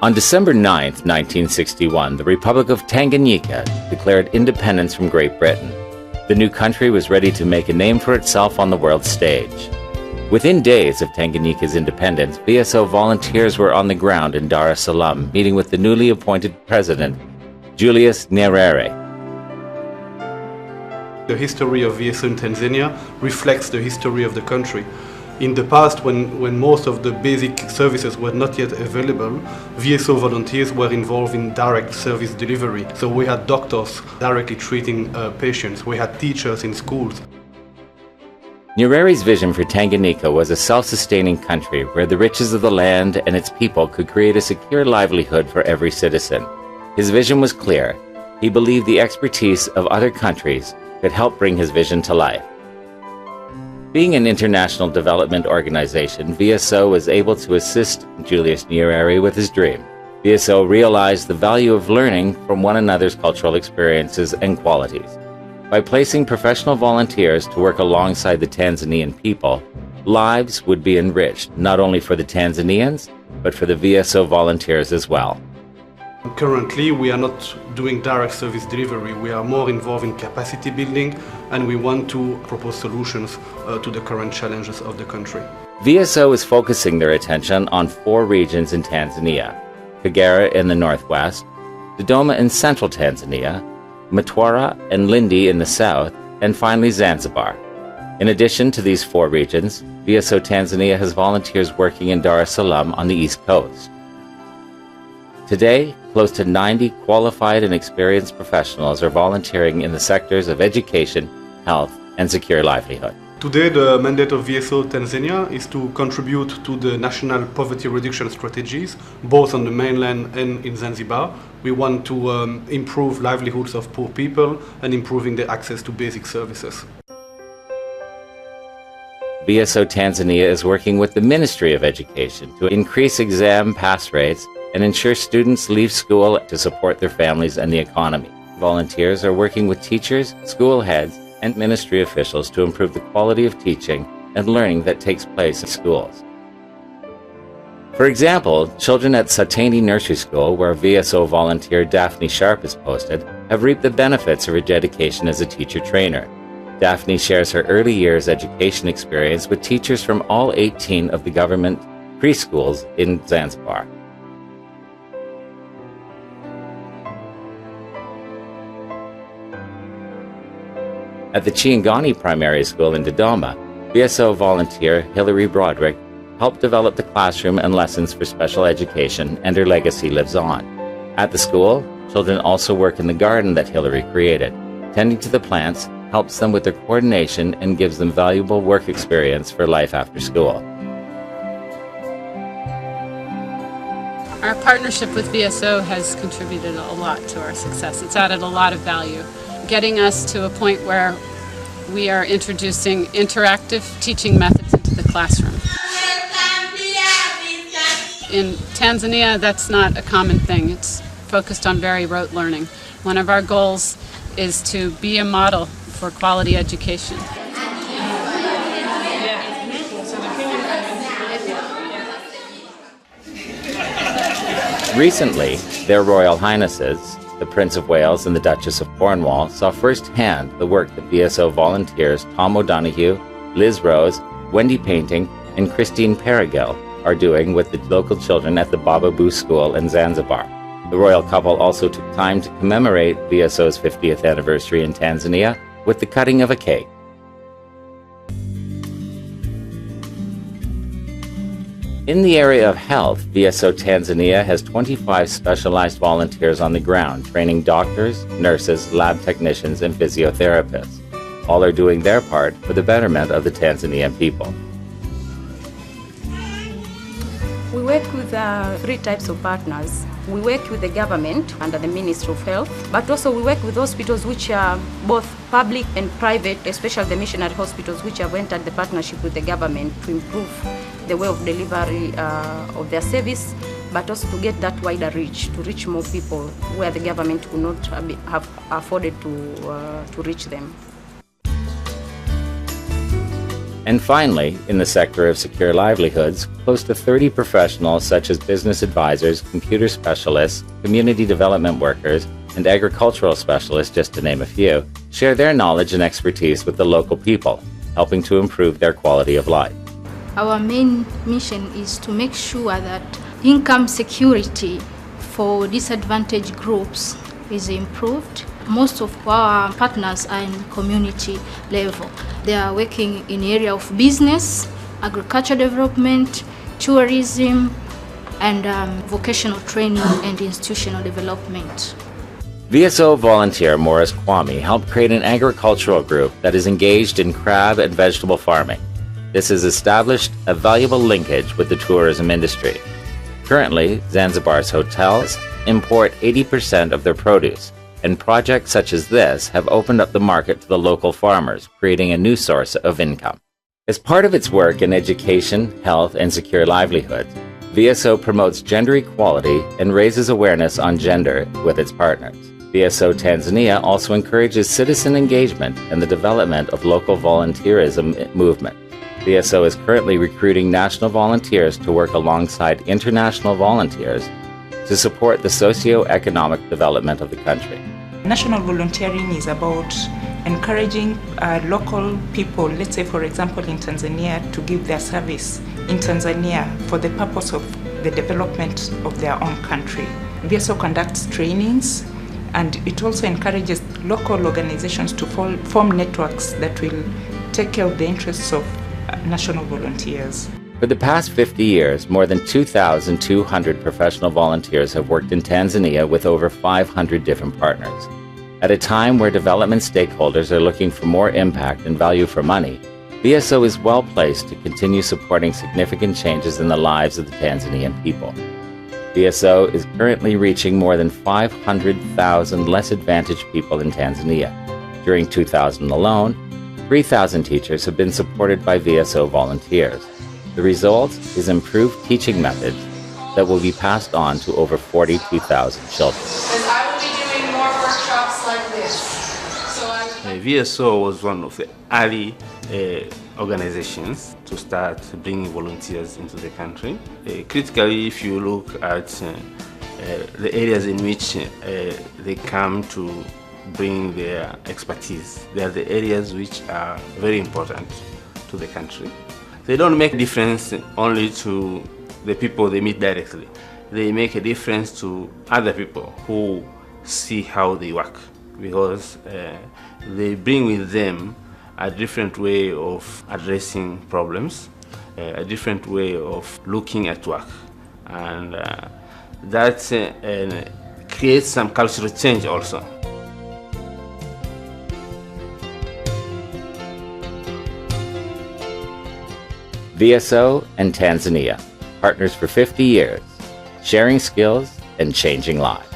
On December 9, 1961, the Republic of Tanganyika declared independence from Great Britain. The new country was ready to make a name for itself on the world stage. Within days of Tanganyika's independence, VSO volunteers were on the ground in Dar es Salaam, meeting with the newly appointed president, Julius Nyerere. The history of VSO in Tanzania reflects the history of the country. In the past, when most of the basic services were not yet available, VSO volunteers were involved in direct service delivery. So we had doctors directly treating patients, we had teachers in schools. Nyerere's vision for Tanganyika was a self-sustaining country where the riches of the land and its people could create a secure livelihood for every citizen. His vision was clear. He believed the expertise of other countries could help bring his vision to life. Being an international development organization, VSO was able to assist Julius Nyerere with his dream. VSO realized the value of learning from one another's cultural experiences and qualities. By placing professional volunteers to work alongside the Tanzanian people, lives would be enriched not only for the Tanzanians, but for the VSO volunteers as well. Currently, we are not doing direct service delivery. We are more involved in capacity building, and we want to propose solutions to the current challenges of the country. VSO is focusing their attention on 4 regions in Tanzania: Kagera in the northwest, Dodoma in central Tanzania, Mtwara and Lindi in the south, and finally Zanzibar. In addition to these 4 regions, VSO Tanzania has volunteers working in Dar es Salaam on the east coast. Today, close to 90 qualified and experienced professionals are volunteering in the sectors of education, health, and secure livelihood. Today, the mandate of VSO Tanzania is to contribute to the national poverty reduction strategies, both on the mainland and in Zanzibar. We want to improve livelihoods of poor people and improving their access to basic services. VSO Tanzania is working with the Ministry of Education to increase exam pass rates and ensure students leave school to support their families and the economy. Volunteers are working with teachers, school heads, and ministry officials to improve the quality of teaching and learning that takes place in schools. For example, children at Satani Nursery School, where VSO volunteer Daphne Sharp is posted, have reaped the benefits of her dedication as a teacher-trainer. Daphne shares her early years education experience with teachers from all 18 of the government preschools in Zanzibar. At the Chiangani Primary School in Dodoma, VSO volunteer Hilary Broderick helped develop the classroom and lessons for special education, and her legacy lives on. At the school, children also work in the garden that Hilary created. Tending to the plants helps them with their coordination and gives them valuable work experience for life after school. Our partnership with VSO has contributed a lot to our success. It's added a lot of value, getting us to a point where we are introducing interactive teaching methods into the classroom. In Tanzania, that's not a common thing. It's focused on very rote learning. One of our goals is to be a model for quality education. Recently, their Royal Highnesses, the Prince of Wales and the Duchess of Cornwall, saw firsthand the work that VSO volunteers Tom O'Donoghue, Liz Rose, Wendy Painting, and Christine Perigill are doing with the local children at the Baba Boo School in Zanzibar. The royal couple also took time to commemorate VSO's 50th anniversary in Tanzania with the cutting of a cake. In the area of health, VSO Tanzania has 25 specialized volunteers on the ground, training doctors, nurses, lab technicians, and physiotherapists. All are doing their part for the betterment of the Tanzanian people. We work with 3 types of partners. We work with the government under the Ministry of Health, but also we work with hospitals which are both public and private, especially the missionary hospitals which have entered the partnership with the government to improve the way of delivery of their service, but also to get that wider reach, to reach more people where the government could not have afforded to reach them. And finally, in the sector of secure livelihoods, close to 30 professionals such as business advisors, computer specialists, community development workers, and agricultural specialists, just to name a few, share their knowledge and expertise with the local people, helping to improve their quality of life. Our main mission is to make sure that income security for disadvantaged groups is improved. Most of our partners are in community level. They are working in the area of business, agriculture development, tourism, and vocational training and institutional development. VSO volunteer Morris Kwame helped create an agricultural group that is engaged in crab and vegetable farming. This has established a valuable linkage with the tourism industry. Currently, Zanzibar's hotels import 80% of their produce, and projects such as this have opened up the market to the local farmers, creating a new source of income. As part of its work in education, health, and secure livelihoods, VSO promotes gender equality and raises awareness on gender with its partners. VSO Tanzania also encourages citizen engagement and the development of local volunteerism movement. VSO is currently recruiting national volunteers to work alongside international volunteers to support the socio-economic development of the country. National volunteering is about encouraging local people, let's say for example in Tanzania, to give their service in Tanzania for the purpose of the development of their own country. VSO conducts trainings, and it also encourages local organizations to form networks that will take care of the interests of national volunteers. For the past 50 years, more than 2,200 professional volunteers have worked in Tanzania with over 500 different partners. At a time where development stakeholders are looking for more impact and value for money, VSO is well placed to continue supporting significant changes in the lives of the Tanzanian people. VSO is currently reaching more than 500,000 less advantaged people in Tanzania. During 2000 alone, 3,000 teachers have been supported by VSO volunteers. The result is improved teaching methods that will be passed on to over 42,000 children. I will be doing more workshops like this. VSO was one of the early organizations to start bringing volunteers into the country. Critically, if you look at the areas in which they come to bring their expertise, they are the areas which are very important to the country. They don't make a difference only to the people they meet directly. They make a difference to other people who see how they work, because they bring with them a different way of addressing problems, a different way of looking at work, and that creates some cultural change also. VSO and Tanzania, partners for 50 years, sharing skills and changing lives.